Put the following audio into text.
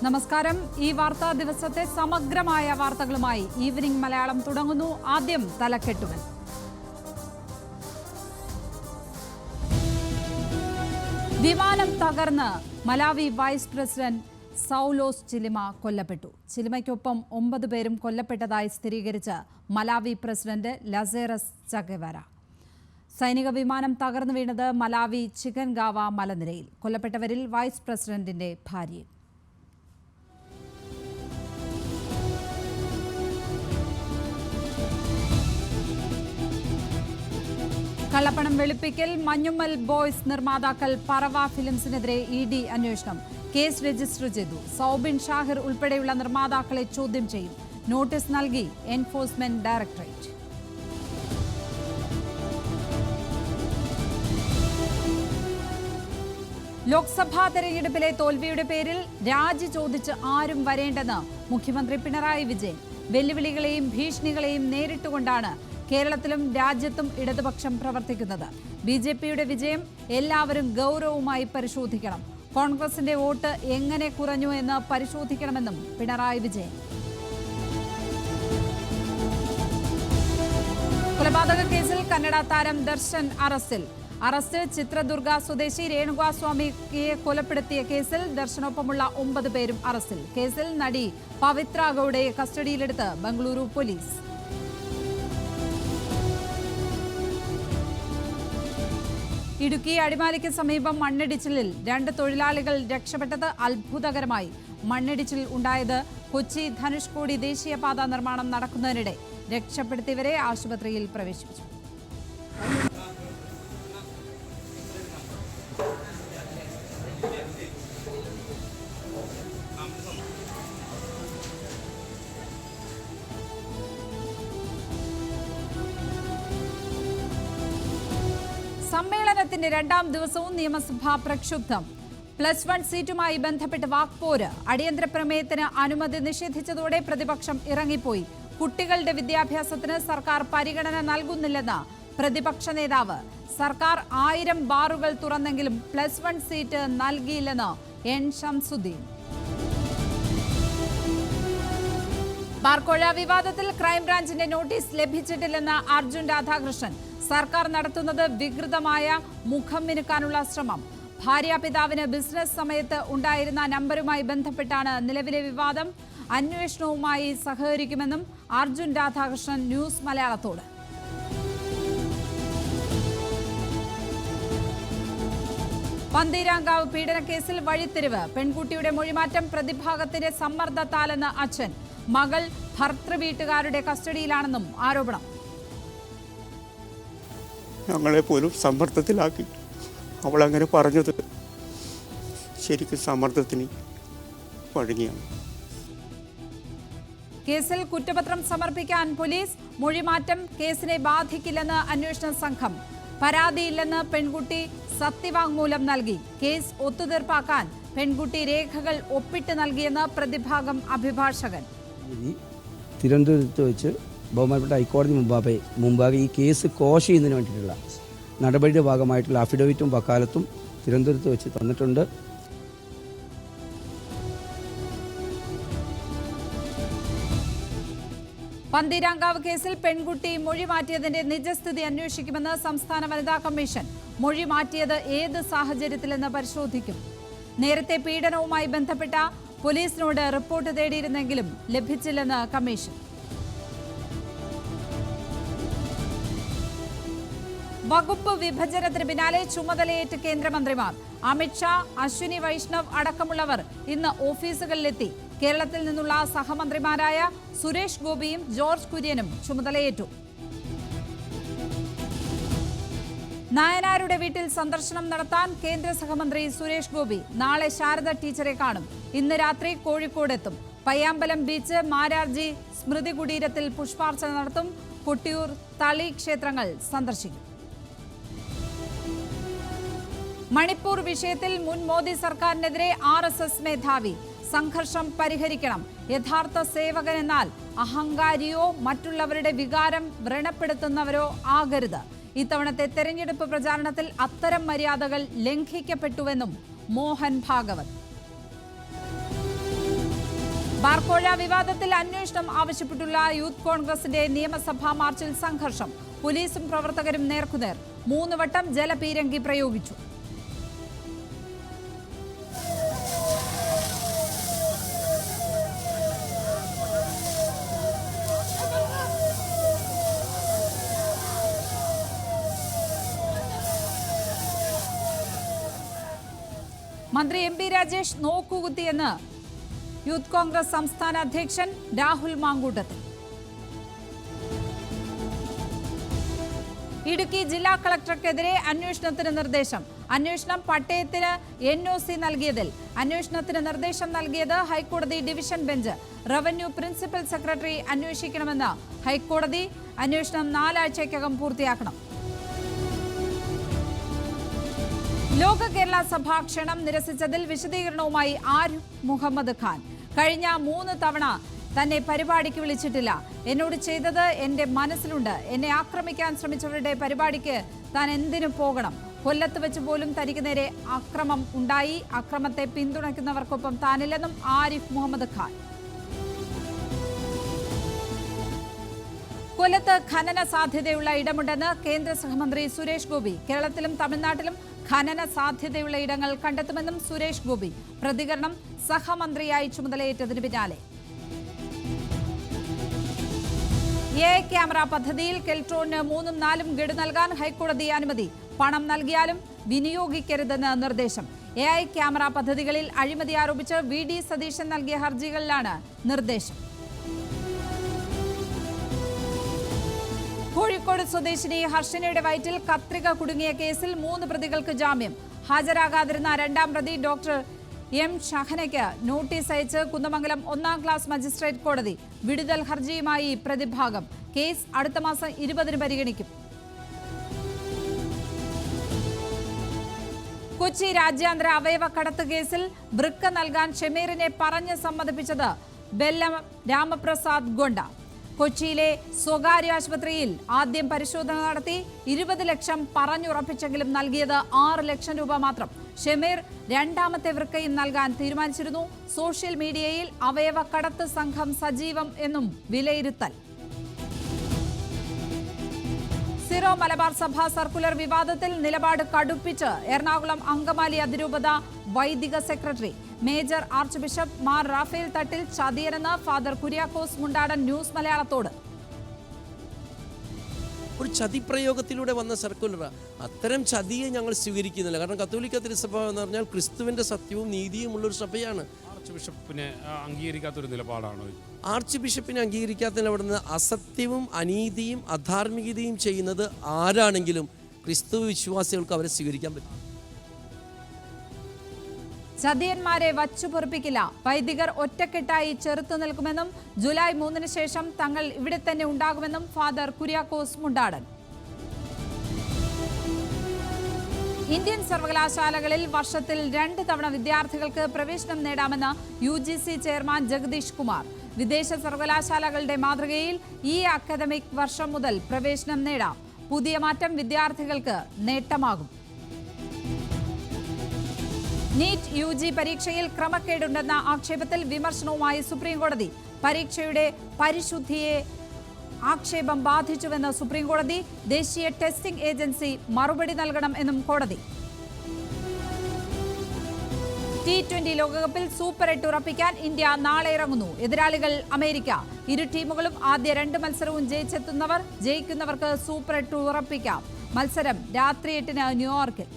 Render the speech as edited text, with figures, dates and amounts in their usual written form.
നമസ്കാരം. ഈ വാർത്താ ദിവസത്തെ സമഗ്രമായ വാർത്തകളുമായി ഈവനിംഗ് മലയാളം തുടങ്ങുന്നു. ആദ്യം തലക്കെട്ടുകൾ. വിമാനം തകർന്ന് മലാവി വൈസ് പ്രസിഡന്റ് സൗലോസ് ചിലിമ കൊല്ലപ്പെട്ടു. ചിലിമയ്ക്കൊപ്പം 9 പേരും കൊല്ലപ്പെട്ടതായി സ്ഥിരീകരിച്ച് മലാവി പ്രസിഡന്റ് ലസേറസ് ചഗവേര. സൈനിക വിമാനം തകർന്നു വീണത് മലാവി ചിക്കൻഗാവ മലനിരയിൽ. കൊല്ലപ്പെട്ടവരിൽ വൈസ് പ്രസിഡന്റിന്റെ ഭാര്യയും. കള്ളപ്പണം വെളുപ്പിക്കൽ മഞ്ഞുമ്മൽ ബോയ്സ് നിർമ്മാതാക്കൾ പറവ ഫിലിംസിനെതിരെ ED അന്വേഷണം. കേസ് രജിസ്റ്റർ ചെയ്തു. സൗബിൻ ഷാഹിർ ഉൾപ്പെടെയുള്ള നിർമ്മാതാക്കളെ ചോദ്യം ചെയ്യും. നോട്ടീസ് നൽകി എൻഫോഴ്സ്മെന്റ് ഡയറക്ടറേറ്റ്. ലോക്സഭാ തെരഞ്ഞെടുപ്പിലെ തോൽവിയുടെ പേരിൽ രാജി ചോദിച്ച് ആരും വരേണ്ടെന്ന് മുഖ്യമന്ത്രി പിണറായി വിജയൻ. വെല്ലുവിളികളെയും ഭീഷണികളെയും നേരിട്ടുകൊണ്ടാണ് കേരളത്തിലും രാജ്യത്തും ഇടതുപക്ഷം പ്രവർത്തിക്കുന്നത്. BJPയുടെ വിജയം എല്ലാവരും ഗൗരവമായി പരിശോധിക്കണം. കോൺഗ്രസിന്റെ വോട്ട് എങ്ങനെ കുറഞ്ഞു എന്ന് പരിശോധിക്കണമെന്നും പിണറായി വിജയൻ. കൊലപാതക കേസിൽ കന്നഡ താരം ദർശൻ അറസ്റ്റിൽ. ചിത്രദുർഗ സ്വദേശി രേണുകാസ്വാമിയെ കൊലപ്പെടുത്തിയ കേസിൽ ദർശനൊപ്പമുള്ള 9 പേരും അറസ്റ്റിൽ. കേസിൽ നടി പവിത്ര ഗൌഡയെ കസ്റ്റഡിയിലെടുത്ത് ബംഗളൂരു പോലീസ്. ഇടുക്കി അടിമാലിക്ക് സമീപം മണ്ണിടിച്ചിലിൽ 2 തൊഴിലാളികൾ രക്ഷപ്പെട്ടത് അത്ഭുതകരമായി. മണ്ണിടിച്ചിൽ ഉണ്ടായത് കൊച്ചി ധനുഷ്കോടി ദേശീയപാത നിർമ്മാണം നടക്കുന്നതിനിടെ. രക്ഷപ്പെടുത്തിയവരെ ആശുപത്രിയിൽ പ്രവേശിപ്പിച്ചു. സമ്മേളനത്തിന്റെ 2ാം ദിവസവും നിയമസഭ പ്രക്ഷുബ്ധം. +1 സീറ്റുമായി ബന്ധപ്പെട്ട് വാക്പോര്. അടിയന്തര പ്രമേയത്തിന് അനുമതി നിഷേധിച്ചതോടെ പ്രതിപക്ഷം ഇറങ്ങിപ്പോയി. കുട്ടികളുടെ വിദ്യാഭ്യാസത്തിന് സർക്കാർ പരിഗണന നൽകുന്നില്ലെന്ന് പ്രതിപക്ഷ നേതാവ്. സർക്കാർ 1000 ബാറുകൾ തുറന്നെങ്കിലും +1 സീറ്റ് നൽകിയില്ലെന്ന് N ഷംസുദ്ദീൻ. ബാർക്കോഴ വിവാദത്തിൽ ക്രൈംബ്രാഞ്ചിന്റെ നോട്ടീസ് ലഭിച്ചിട്ടില്ലെന്ന് അർജുൻ രാധാകൃഷ്ണൻ. സർക്കാർ നടത്തുന്നത് വികൃതമായ മുഖം മിനുക്കാനുള്ള ശ്രമം. ഭാര്യാപിതാവിന് ബിസിനസ് സമയത്ത് ഉണ്ടായിരുന്ന നമ്പറുമായി ബന്ധപ്പെട്ടാണ് നിലവിലെ വിവാദം. അന്വേഷണവുമായി സഹകരിക്കുമെന്നും അർജുൻ രാധാകൃഷ്ണൻ ന്യൂസ് മലയാളത്തോട്. പന്തീരാങ്കാവ് പീഡനക്കേസിൽ വഴിത്തിരിവ്. പെൺകുട്ടിയുടെ മൊഴിമാറ്റം പ്രതിഭാഗത്തിന്റെ സമ്മർദ്ദത്താലെന്ന് അച്ഛൻ. മകൾ ഭർത്തൃവീട്ടുകാരുടെ കസ്റ്റഡിയിലാണെന്നും ആരോപണം. ഞങ്ങളെ പോലും സമ്മർദ്ദത്തിലാക്കി. അവളങ്ങനെ പറഞ്ഞത് ശരിക്കും സമ്മർദ്ദത്തിന് വഴങ്ങിയാണ്. കേസിൽ കുറ്റപത്രം സമർപ്പിക്കാൻ പോലീസ്. മൊഴിമാറ്റം കേസിനെ ബാധിക്കില്ലെന്ന് അന്വേഷണ സംഘം. പരാതിയില്ലെന്ന് പെൺകുട്ടി സത്യവാങ്മൂലം നൽകി. കേസ് ഒത്തുതീർപ്പാക്കാൻ പെൺകുട്ടി രേഖകൾ ഒപ്പിട്ട് നൽകിയെന്ന് പ്രതിഭാഗം അഭിഭാഷകൻ. തിരുവനന്തപുരത്ത് വെച്ച് ബഹുമാനപ്പെട്ട ഹൈക്കോടതി മുമ്പാകെ ഈ കേസ് കോഷ് ചെയ്യുന്നതിന് വേണ്ടിയിട്ടുള്ള നടപടിയുടെ ഭാഗമായിട്ടുള്ള അഫിഡവിറ്റും വക്കാലത്തും തിരുവനന്തപുരത്ത് വെച്ച് തന്നിട്ടുണ്ട്. പന്തീരാങ്കാവ് കേസിൽ പെൺകുട്ടി മൊഴി മാറ്റിയതിന്റെ നിജസ്ഥിതി അന്വേഷിക്കുമെന്ന് സംസ്ഥാന വനിതാ കമ്മീഷൻ. മൊഴി മാറ്റിയത് ഏത് സാഹചര്യത്തിലെന്ന് പരിശോധിക്കും. നേരത്തെ പീഡനവുമായി ബന്ധപ്പെട്ട പോലീസിനോട് റിപ്പോർട്ട് തേടിയിരുന്നെങ്കിലും ലഭിച്ചില്ലെന്ന് കമ്മീഷൻ. വകുപ്പ് വിഭജനത്തിന് പിന്നാലെ ചുമതലയേറ്റ് കേന്ദ്രമന്ത്രിമാർ. അമിത്ഷാ, അശ്വിനി വൈഷ്ണവ് അടക്കമുള്ളവർ ഇന്ന് ഓഫീസുകളിലെത്തി. കേരളത്തിൽ നിന്നുള്ള സഹമന്ത്രിമാരായ സുരേഷ് ഗോപിയും ജോർജ് കുര്യനും ചുമതലയേറ്റു. നായനാരുടെ വീട്ടിൽ സന്ദർശനം നടത്താൻ കേന്ദ്ര സഹമന്ത്രി സുരേഷ് ഗോപി. നാളെ ശാരദ ടീച്ചറെ കാണും. ഇന്ന് രാത്രി കോഴിക്കോടെത്തും. പയ്യാമ്പലം ബീച്ച്, മാരാർജി സ്മൃതി കുടീരത്തിൽ പുഷ്പാർച്ചന നടത്തും. കൊട്ടിയൂർ, തളി ക്ഷേത്രങ്ങൾ സന്ദർശിക്കും. മണിപ്പൂർ വിഷയത്തിൽ മുൻ മോദി സർക്കാരിനെതിരെ RSS മേധാവി. സംഘർഷം പരിഹരിക്കണം. യഥാർത്ഥ സേവകനെന്നാൽ അഹങ്കാരിയോ മറ്റുള്ളവരുടെ വികാരം വ്രണപ്പെടുത്തുന്നവരോ ആകരുത്. ഇത്തവണത്തെ തെരഞ്ഞെടുപ്പ് പ്രചാരണത്തിൽ അത്തരം മര്യാദകൾ ലംഘിക്കപ്പെട്ടുവെന്നും മോഹൻ ഭാഗവത്. ബാർക്കോഴ വിവാദത്തിൽ അന്വേഷണം ആവശ്യപ്പെട്ടുള്ള യൂത്ത് കോൺഗ്രസിന്റെ നിയമസഭാ മാർച്ചിൽ സംഘർഷം. പോലീസും പ്രവർത്തകരും നേർക്കുനേർ. 3 വട്ടം ജലപീരങ്കി പ്രയോഗിച്ചു. മന്ത്രി എം പി രാജേഷ് നോക്കുകുത്തിയെന്ന് യൂത്ത് കോൺഗ്രസ് സംസ്ഥാന അധ്യക്ഷൻ രാഹുൽ മാങ്കൂട്ടത്തിൽ. ഇടുക്കി ജില്ലാ കളക്ടർക്കെതിരെ അന്വേഷണത്തിന് നിർദ്ദേശം. അന്വേഷണം പട്ടയത്തിന് NOC നൽകിയതിൽ അന്വേഷണത്തിന് നിർദ്ദേശം നൽകിയത് ഹൈക്കോടതി division bench. Revenue principal secretary അന്വേഷിക്കണമെന്ന് ഹൈക്കോടതി. അന്വേഷണം 4 ആഴ്ചയ്ക്കകം പൂർത്തിയാക്കണം. ലോക കേരള സഭ ക്ഷണം നിരസിച്ചതിൽ വിശദീകരണവുമായി ആരിഫ് മുഹമ്മദ് ഖാൻ. കഴിഞ്ഞ 3 തവണ തന്നെ പരിപാടിക്ക് വിളിച്ചിട്ടില്ല. എന്നോട് ചെയ്തത് എന്റെ മനസ്സിലുണ്ട്. എന്നെ ആക്രമിക്കാൻ ശ്രമിച്ചവരുടെ പരിപാടിക്ക് താൻ എന്തിനു പോകണം? കൊല്ലത്ത് വെച്ച് പോലും തനിക്ക് നേരെ അക്രമം ഉണ്ടായി. അക്രമത്തെ പിന്തുണയ്ക്കുന്നവർക്കൊപ്പം താനില്ലെന്നും ആരിഫ് മുഹമ്മദ് ഖാൻ. കൊല്ലത്ത് ഖനന സാധ്യതയുള്ള ഇടമുണ്ടെന്ന് കേന്ദ്ര സഹമന്ത്രി സുരേഷ് ഗോപി. കേരളത്തിലും തമിഴ്നാട്ടിലും ഖനന സാധ്യതയുള്ള ഇടങ്ങൾ കണ്ടെത്തുമെന്നും സുരേഷ് ഗോപി. പ്രതികരണം സഹമന്ത്രിയായി ചുമതലയേറ്റതിന് പിന്നാലെ. AI ക്യാമറ പദ്ധതിയിൽ കെൽട്രോണിന് 3ഉം 4ഉം ഗഡു നൽകാൻ ഹൈക്കോടതി അനുമതി. പണം നൽകിയാലും വിനിയോഗിക്കരുതെന്ന് നിർദ്ദേശം. AI ക്യാമറ പദ്ധതികളിൽ അഴിമതി ആരോപിച്ച് VD സതീശൻ നൽകിയ ഹർജികളിലാണ് നിർദ്ദേശം. കോഴിക്കോട് സ്വദേശിനി ഹർഷനയുടെ വയറ്റിൽ കത്രിക കുടുങ്ങിയ കേസിൽ 3 പ്രതികൾക്ക് ജാമ്യം. ഹാജരാകാതിരുന്ന 2ാം പ്രതി ഡോക്ടർ M ഷഹനയ്ക്ക് നോട്ടീസ് അയച്ച് കുന്നമംഗലം 1ാം ക്ലാസ് മജിസ്ട്രേറ്റ് കോടതി. വിടുതൽ ഹർജിയുമായി പ്രതിഭാഗം. കേസ് അടുത്ത മാസം 20-ന് പരിഗണിക്കും. കൊച്ചി രാജ്യാന്തര അവയവ കടത്ത് കേസിൽ വൃക്ക നൽകാൻ ഷമീറിനെ പറഞ്ഞ് സമ്മതിപ്പിച്ചത് ബെല്ലം രാമപ്രസാദ് ഗൊണ്ട. കൊച്ചിയിലെ സ്വകാര്യ ആശുപത്രിയിൽ ആദ്യം പരിശോധന നടത്തി 20 ലക്ഷം പറഞ്ഞുറപ്പിച്ചെങ്കിലും നൽകിയത് 6 ലക്ഷം രൂപ മാത്രം. ഷമീർ 2ാമത്തെ വൃക്കയും നൽകാൻ തീരുമാനിച്ചിരുന്നു. സോഷ്യൽ മീഡിയയിൽ അവയവ കടത്ത് സംഘം സജീവം എന്നും വിലയിരുത്തൽ. സിറോ മലബാർ സഭ സർക്കുലർ വിവാദത്തിൽ നിലപാട് കടുപ്പിച്ച് എറണാകുളം അങ്കമാലി അതിരൂപത വൈദിക secretary. Major archbishop Mar Raphael Thattil ചതിയനെന്ന് ഫാദർ കുര്യാക്കോസ് മുണ്ടാടൻ ന്യൂസ് മലയാളത്തോട്. ഒരു ചതിപ്രയോഗത്തിലൂടെ വന്ന സർക്കുലർ. അത്തരം ചതിയെ ഞങ്ങൾ സ്വീകരിക്കുന്നില്ല. കാരണം കത്തോലിക്ക തിരുസഭ എന്ന് പറഞ്ഞാൽ ക്രിസ്തുവിൻ്റെ സത്യവും നീതിയും ഉള്ളൊരു സഭയാണ്. ആർച്ച് ബിഷപ്പിനെ അംഗീകരിക്കാത്തൊരു നിലപാടാണോ? ആർച്ച് ബിഷപ്പിനെ അംഗീകരിക്കാത്തതിന് അവിടുന്ന് അസത്യവും അനീതിയും അധാർമികതയും ചെയ്യുന്നത് ആരാണെങ്കിലും ക്രിസ്തു വിശ്വാസികൾക്ക് അവരെ സ്വീകരിക്കാൻ പറ്റും. ചതിയന്മാരെ വച്ചുപൊറുപ്പിക്കില്ല. വൈദികർ ഒറ്റക്കെട്ടായി ചെറുത്തു നിൽക്കുമെന്നും ജൂലൈ 3-ന് ശേഷം തങ്ങൾ ഇവിടെ തന്നെ ഉണ്ടാകുമെന്നും ഫാദർ കുര്യാക്കോസ് മുണ്ടാടൻ. ഇന്ത്യൻ സർവകലാശാലകളിൽ വർഷത്തിൽ 2 തവണ വിദ്യാർത്ഥികൾക്ക് പ്രവേശനം നേടാമെന്ന് UGC ചെയർമാൻ ജഗദീഷ് കുമാർ. വിദേശ സർവകലാശാലകളുടെ മാതൃകയിൽ ഈ അക്കാദമിക് വർഷം മുതൽ പ്രവേശനം നേടാം. പുതിയ മാറ്റം വിദ്യാർത്ഥികൾക്ക് നേട്ടമാകും. നീറ്റ് UG പരീക്ഷയിൽ ക്രമക്കേടുണ്ടെന്ന ആക്ഷേപത്തിൽ വിമർശനവുമായി സുപ്രീംകോടതി. പരീക്ഷയുടെ പരിശുദ്ധിയെ ആക്ഷേപം ബാധിച്ചുവെന്ന് സുപ്രീംകോടതി. ദേശീയ ടെസ്റ്റിംഗ് ഏജൻസി മറുപടി നൽകണം എന്നും കോടതി. T20 ലോകകപ്പിൽ സൂപ്പർ 8 ഉറപ്പിക്കാൻ ഇന്ത്യ നാളെ ഇറങ്ങുന്നു. എതിരാളികൾ അമേരിക്ക. ഇരു ടീമുകളും ആദ്യ 2 മത്സരവും ജയിക്കുന്നവർക്ക് സൂപ്പർ 8 ഉറപ്പിക്കാം. മത്സരം രാത്രി 8-ന് ന്യൂയോർക്കിൽ.